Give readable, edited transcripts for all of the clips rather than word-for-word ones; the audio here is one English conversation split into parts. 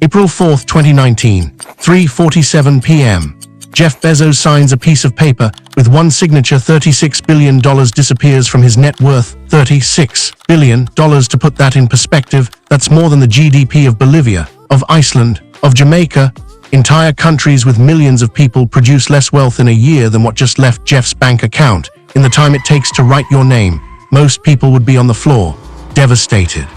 April 4, 2019, 3:47 p.m. Jeff Bezos signs a piece of paper with one signature. $36 billion disappears from his net worth. $36 billion. To put that in perspective, that's more than the GDP of Bolivia, of Iceland, of Jamaica. Entire countries with millions of people produce less wealth in a year than what just left Jeff's bank account. In the time it takes to write your name, most people would be on the floor, devastated.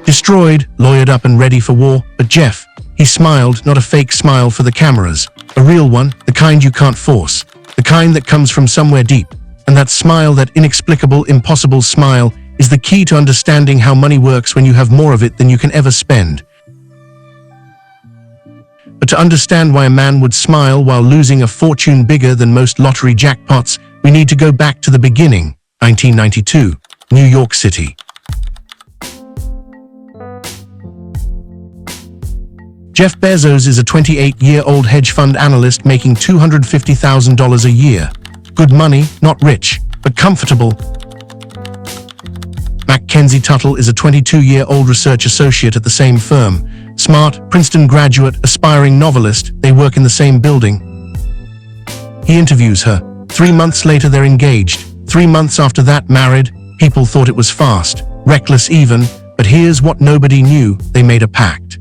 Destroyed, lawyered up and ready for war, but Jeff, he smiled, not a fake smile for the cameras, a real one, the kind you can't force, the kind that comes from somewhere deep. And that smile, that inexplicable, impossible smile, is the key to understanding how money works when you have more of it than you can ever spend. But to understand why a man would smile while losing a fortune bigger than most lottery jackpots, we need to go back to the beginning, 1992, New York City. Jeff Bezos is a 28-year-old hedge fund analyst making $250,000 a year. Good money, not rich, but comfortable. MacKenzie Scott is a 22-year-old research associate at the same firm. Smart, Princeton graduate, aspiring novelist, they work in the same building. He interviews her. 3 months later they're engaged. 3 months after that married. People thought it was fast, reckless even, but here's what nobody knew, they made a pact.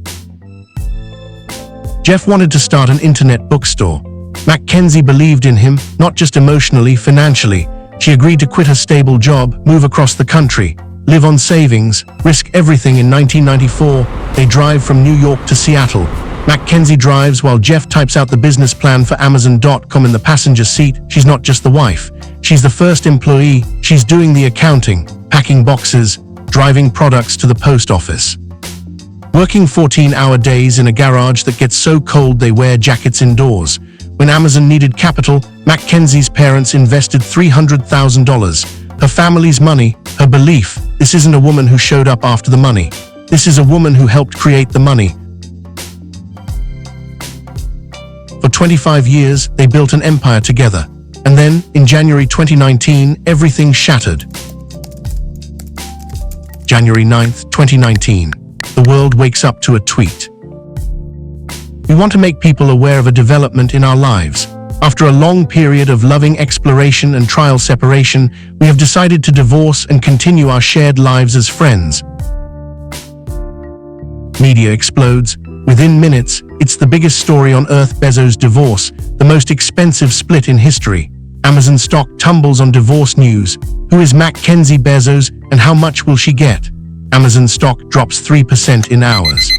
Jeff wanted to start an internet bookstore. MacKenzie believed in him, not just emotionally, financially. She agreed to quit her stable job, move across the country, live on savings, risk everything. In 1994, they drive from New York to Seattle. MacKenzie drives while Jeff types out the business plan for Amazon.com in the passenger seat. She's not just the wife. She's the first employee. She's doing the accounting, packing boxes, driving products to the post office. Working 14-hour days in a garage that gets so cold they wear jackets indoors. When Amazon needed capital, MacKenzie's parents invested $300,000. Her family's money, her belief. This isn't a woman who showed up after the money. This is a woman who helped create the money. For 25 years, they built an empire together. And then, in January 2019, everything shattered. January 9th, 2019. The world wakes up to a tweet. We want to make people aware of a development in our lives. After a long period of loving exploration and trial separation, we have decided to divorce and continue our shared lives as friends. Media explodes. Within minutes, it's the biggest story on earth. Bezos' divorce, the most expensive split in history. Amazon stock tumbles on divorce news. Who is MacKenzie Bezos and how much will she get? Amazon stock drops 3% in hours.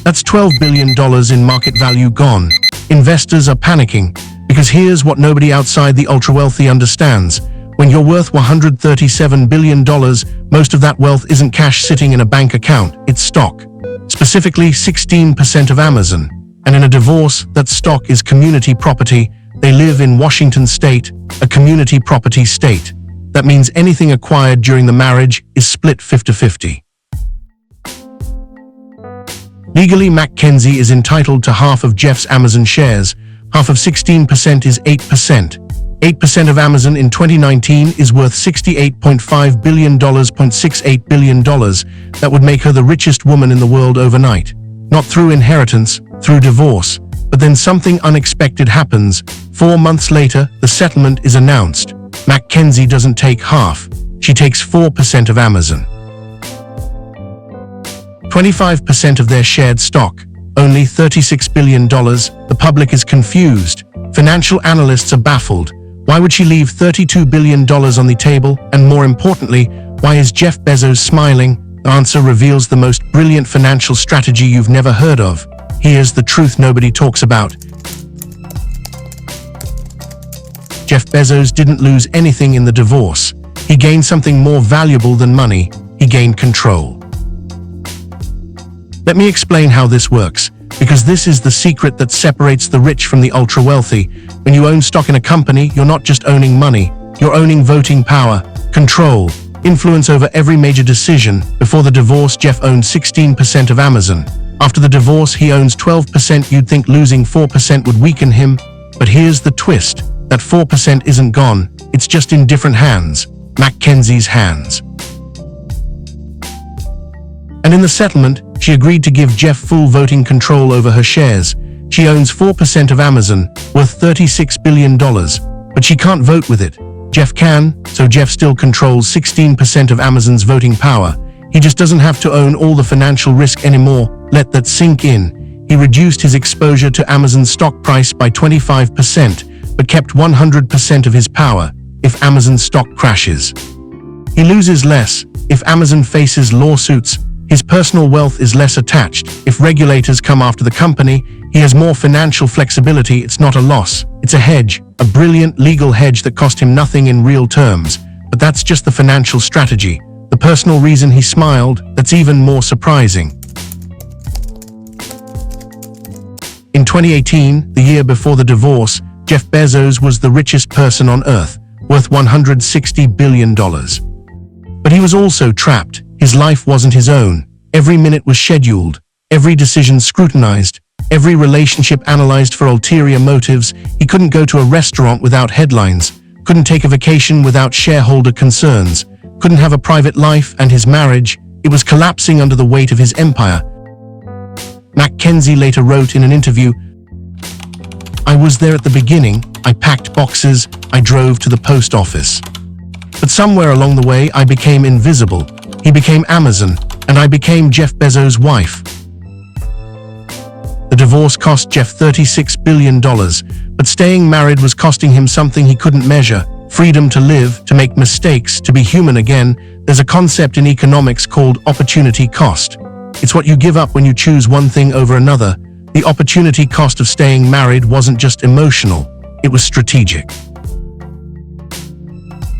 That's $12 billion in market value gone. Investors are panicking, because here's what nobody outside the ultra-wealthy understands. When you're worth $137 billion, most of that wealth isn't cash sitting in a bank account, it's stock. Specifically, 16% of Amazon. And in a divorce, that stock is community property. They live in Washington state, a community property state. That means anything acquired during the marriage is split 50-50. Legally, MacKenzie is entitled to half of Jeff's Amazon shares. Half of 16% is 8%. 8% of Amazon in 2019 is worth $68.5 billion. $68 billion. That would make her the richest woman in the world overnight. Not through inheritance, through divorce. But then something unexpected happens. 4 months later, the settlement is announced. MacKenzie doesn't take half. She takes 4% of Amazon. 25% of their shared stock, only $36 billion. The public is confused. Financial analysts are baffled. Why would she leave $32 billion on the table? And more importantly, why is Jeff Bezos smiling? The answer reveals the most brilliant financial strategy you've never heard of. Here's the truth nobody talks about. Jeff Bezos didn't lose anything in the divorce. He gained something more valuable than money. He gained control. Let me explain how this works, because this is the secret that separates the rich from the ultra-wealthy. When you own stock in a company, you're not just owning money, you're owning voting power, control, influence over every major decision. Before the divorce, Jeff owned 16% of Amazon. After the divorce, he owns 12%. You'd think losing 4% would weaken him, but here's the twist. That 4% isn't gone, it's just in different hands, MacKenzie's hands. And in the settlement, She agreed to give Jeff full voting control over her shares. She owns 4% of Amazon, worth $36 billion, but she can't vote with it. Jeff can, so Jeff still controls 16% of Amazon's voting power. He just doesn't have to own all the financial risk anymore. Let that sink in. He reduced his exposure to Amazon's stock price by 25%, but kept 100% of his power if Amazon's stock crashes. He loses less if Amazon faces lawsuits. His personal wealth is less attached. If regulators come after the company, he has more financial flexibility. It's not a loss. It's a hedge, a brilliant legal hedge that cost him nothing in real terms. But that's just the financial strategy. The personal reason he smiled, that's even more surprising. In 2018, the year before the divorce, Jeff Bezos was the richest person on Earth, worth $160 billion. But he was also trapped. His life wasn't his own. Every minute was scheduled, every decision scrutinized, every relationship analyzed for ulterior motives. He couldn't go to a restaurant without headlines, couldn't take a vacation without shareholder concerns, couldn't have a private life, and his marriage, it was collapsing under the weight of his empire. MacKenzie later wrote in an interview, "I was there at the beginning. I packed boxes, I drove to the post office. But somewhere along the way I became invisible. He became Amazon, and I became Jeff Bezos' wife." The divorce cost Jeff $36 billion, but staying married was costing him something he couldn't measure: freedom to live, to make mistakes, to be human again. There's a concept in economics called opportunity cost. It's what you give up when you choose one thing over another. The opportunity cost of staying married wasn't just emotional, it was strategic.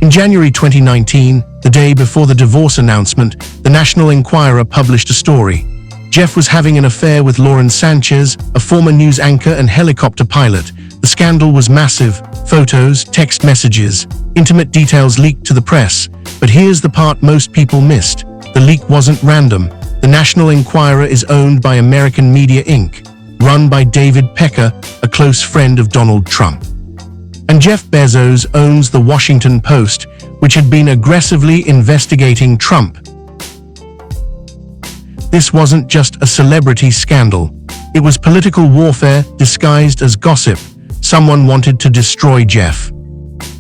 In January 2019, the day before the divorce announcement, the National Enquirer published a story. Jeff was having an affair with Lauren Sanchez, a former news anchor and helicopter pilot. The scandal was massive. Photos, text messages, intimate details leaked to the press. But here's the part most people missed. The leak wasn't random. The National Enquirer is owned by American Media Inc., run by David Pecker, a close friend of Donald Trump. And Jeff Bezos owns the Washington Post, which had been aggressively investigating Trump. This wasn't just a celebrity scandal. It was political warfare disguised as gossip. Someone wanted to destroy Jeff,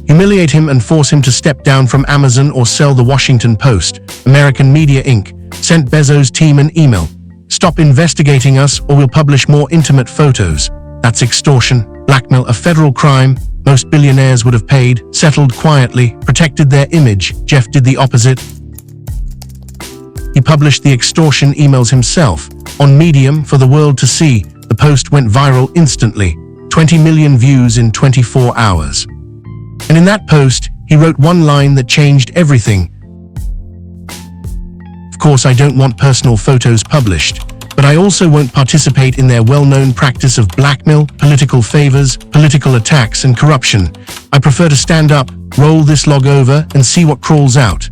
humiliate him and force him to step down from Amazon or sell the Washington Post. American Media Inc. sent Bezos' team an email. "Stop investigating us or we'll publish more intimate photos." That's extortion, blackmail, a federal crime. Most billionaires would have paid, settled quietly, protected their image. Jeff did the opposite. He published the extortion emails himself on Medium for the world to see. The post went viral instantly, 20 million views in 24 hours. And in that post, he wrote one line that changed everything. "Of course, I don't want personal photos published, but I also won't participate in their well-known practice of blackmail, political favors, political attacks, and corruption. I prefer to stand up, roll this log over, and see what crawls out."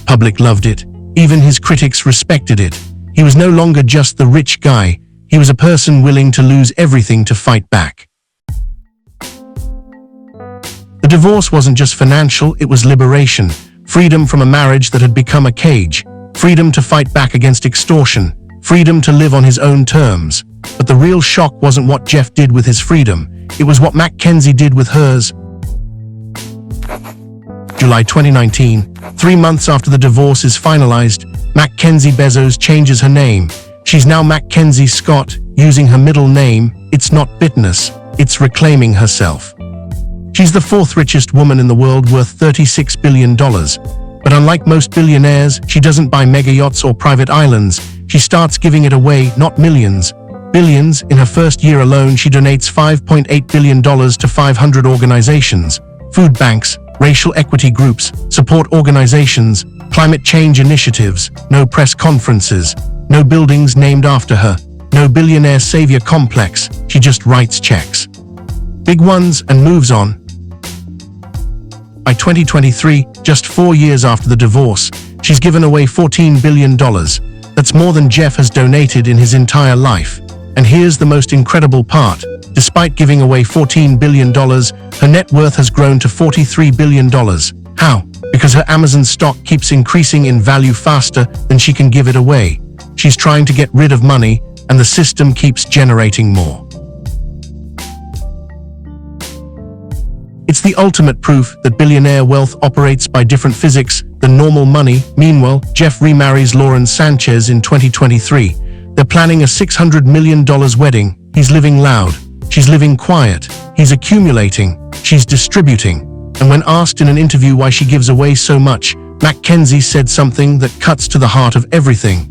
Public loved it. Even his critics respected it. He was no longer just the rich guy. He was a person willing to lose everything to fight back. The divorce wasn't just financial, it was liberation. Freedom from a marriage that had become a cage. Freedom to fight back against extortion. Freedom to live on his own terms. But the real shock wasn't what Jeff did with his freedom. It was what MacKenzie did with hers. July 2019, 3 months after the divorce is finalized, MacKenzie Bezos changes her name. She's now MacKenzie Scott, using her middle name. It's not bitterness, it's reclaiming herself. She's the fourth richest woman in the world, worth $36 billion. But unlike most billionaires, she doesn't buy mega yachts or private islands. She starts giving it away, not millions, billions. In her first year alone, she donates $5.8 billion to 500 organizations, food banks, racial equity groups, support organizations, climate change initiatives. No press conferences, no buildings named after her, no billionaire savior complex. She just writes checks, big ones, and moves on. By 2023, just 4 years after the divorce, she's given away $14 billion. That's more than Jeff has donated in his entire life. And here's the most incredible part. Despite giving away $14 billion, her net worth has grown to $43 billion. How? Because her Amazon stock keeps increasing in value faster than she can give it away. She's trying to get rid of money, and the system keeps generating more. It's the ultimate proof that billionaire wealth operates by different physics than normal money. Meanwhile, Jeff remarries Lauren Sanchez in 2023. They're planning a $600 million wedding. He's living loud. She's living quiet. He's accumulating. She's distributing. And when asked in an interview why she gives away so much, MacKenzie said something that cuts to the heart of everything.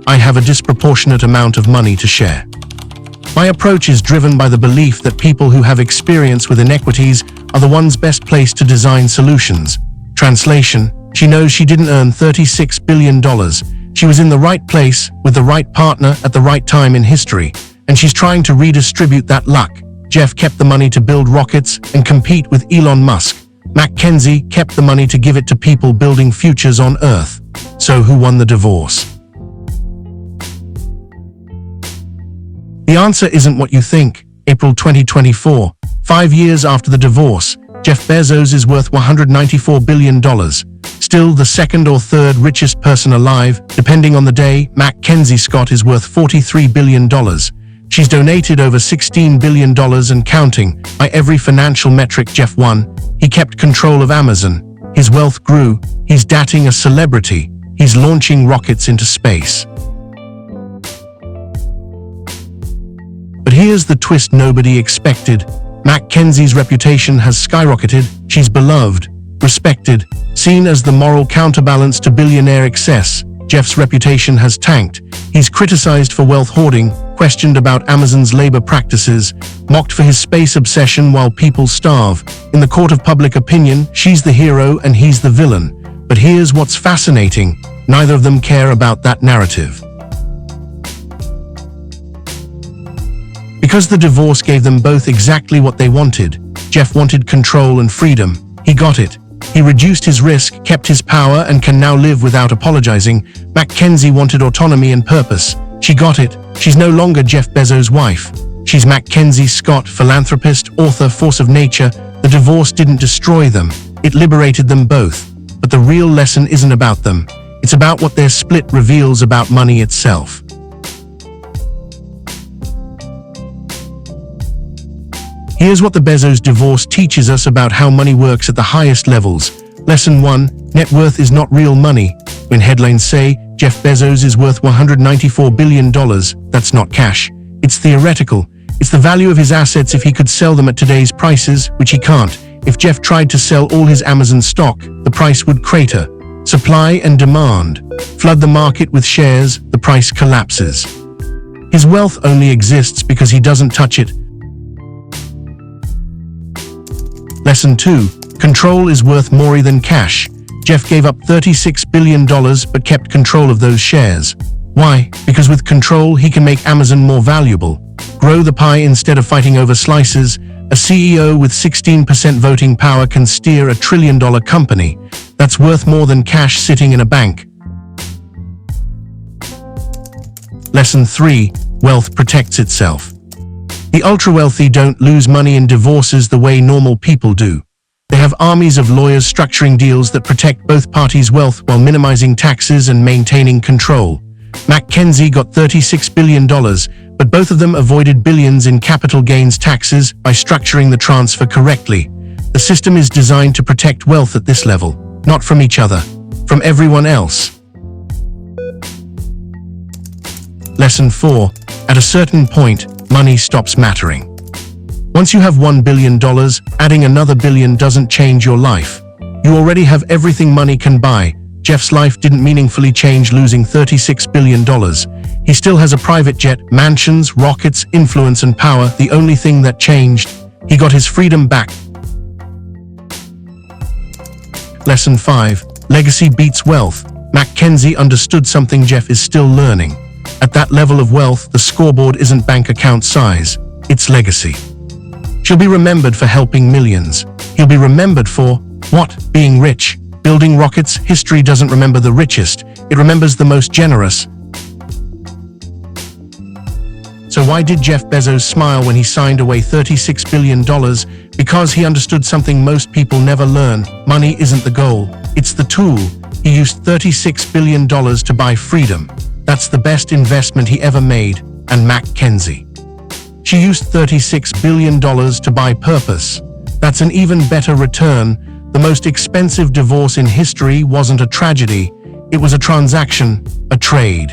"I have a disproportionate amount of money to share. My approach is driven by the belief that people who have experience with inequities are the ones best placed to design solutions." Translation: she knows she didn't earn $36 billion. She was in the right place with the right partner at the right time in history, and she's trying to redistribute that luck. Jeff kept the money to build rockets and compete with Elon Musk. MacKenzie kept the money to give it to people building futures on Earth. So who won the divorce? The answer isn't what you think. April 2024. 5 years after the divorce, Jeff Bezos is worth $194 billion. Still the second or third richest person alive, depending on the day. MacKenzie Scott is worth $43 billion. She's donated over $16 billion and counting. By every financial metric Jeff won. He kept control of Amazon. His wealth grew. He's dating a celebrity. He's launching rockets into space. But here's the twist nobody expected. MacKenzie's reputation has skyrocketed. She's beloved, respected, seen as the moral counterbalance to billionaire excess. Jeff's reputation has tanked. He's criticized for wealth hoarding, questioned about Amazon's labor practices, mocked for his space obsession while people starve. In the court of public opinion, she's the hero and he's the villain. But here's what's fascinating. Neither of them care about that narrative. Because the divorce gave them both exactly what they wanted. Jeff wanted control and freedom. He got it. He reduced his risk, kept his power, and can now live without apologizing. MacKenzie wanted autonomy and purpose. She got it. She's no longer Jeff Bezos' wife. She's MacKenzie Scott, philanthropist, author, force of nature. The divorce didn't destroy them. It liberated them both. But the real lesson isn't about them. It's about what their split reveals about money itself. Here's what the Bezos divorce teaches us about how money works at the highest levels. Lesson 1. Net worth is not real money. When headlines say, Jeff Bezos is worth $194 billion, that's not cash. It's theoretical. It's the value of his assets if he could sell them at today's prices, which he can't. If Jeff tried to sell all his Amazon stock, the price would crater. Supply and demand. Flood the market with shares, the price collapses. His wealth only exists because he doesn't touch it. Lesson 2. Control is worth more than cash. Jeff gave up $36 billion but kept control of those shares. Why? Because with control, he can make Amazon more valuable. Grow the pie instead of fighting over slices. A CEO with 16% voting power can steer a $1 trillion company. That's worth more than cash sitting in a bank. Lesson 3. Wealth protects itself. The ultra-wealthy don't lose money in divorces the way normal people do. They have armies of lawyers structuring deals that protect both parties' wealth while minimizing taxes and maintaining control. MacKenzie got $36 billion, but both of them avoided billions in capital gains taxes by structuring the transfer correctly. The system is designed to protect wealth at this level, not from each other, from everyone else. Lesson 4. At a certain point, money stops mattering. Once you have $1 billion, adding another billion doesn't change your life. You already have everything money can buy. Jeff's life didn't meaningfully change losing $36 billion. He still has a private jet, mansions, rockets, influence and power. The only thing that changed, he got his freedom back. Lesson 5. Legacy beats wealth. MacKenzie understood something Jeff is still learning. At that level of wealth, the scoreboard isn't bank account size, it's legacy. She'll be remembered for helping millions. He'll be remembered for, what? Being rich. Building rockets. History doesn't remember the richest, it remembers the most generous. So why did Jeff Bezos smile when he signed away $36 billion? Because he understood something most people never learn: money isn't the goal, it's the tool. He used $36 billion to buy freedom. That's the best investment he ever made. And MacKenzie. She used $36 billion to buy purpose. That's an even better return. The most expensive divorce in history wasn't a tragedy. It was a transaction, a trade.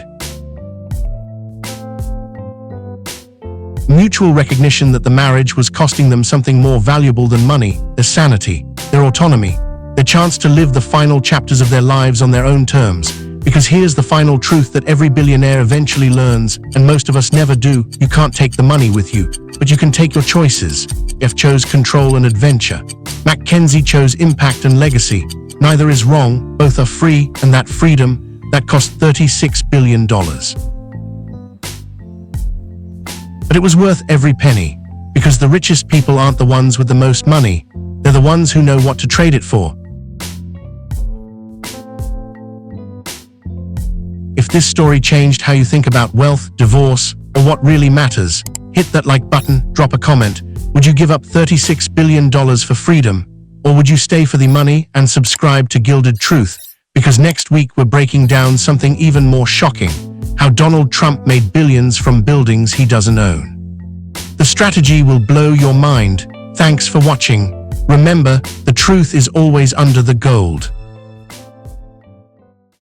Mutual recognition that the marriage was costing them something more valuable than money: their sanity, their autonomy, their chance to live the final chapters of their lives on their own terms. Because here's the final truth that every billionaire eventually learns, and most of us never do: you can't take the money with you, but you can take your choices. Jeff chose control and adventure. MacKenzie chose impact and legacy. Neither is wrong, both are free, and that freedom, that cost $36 billion. But it was worth every penny, because the richest people aren't the ones with the most money. They're the ones who know what to trade it for. If this story changed how you think about wealth, divorce, or what really matters, hit that like button, drop a comment. Would you give up $36 billion for freedom? Or would you stay for the money and subscribe to Gilded Truth? Because next week we're breaking down something even more shocking: how Donald Trump made billions from buildings he doesn't own. The strategy will blow your mind. Thanks for watching. Remember, the truth is always under the gold.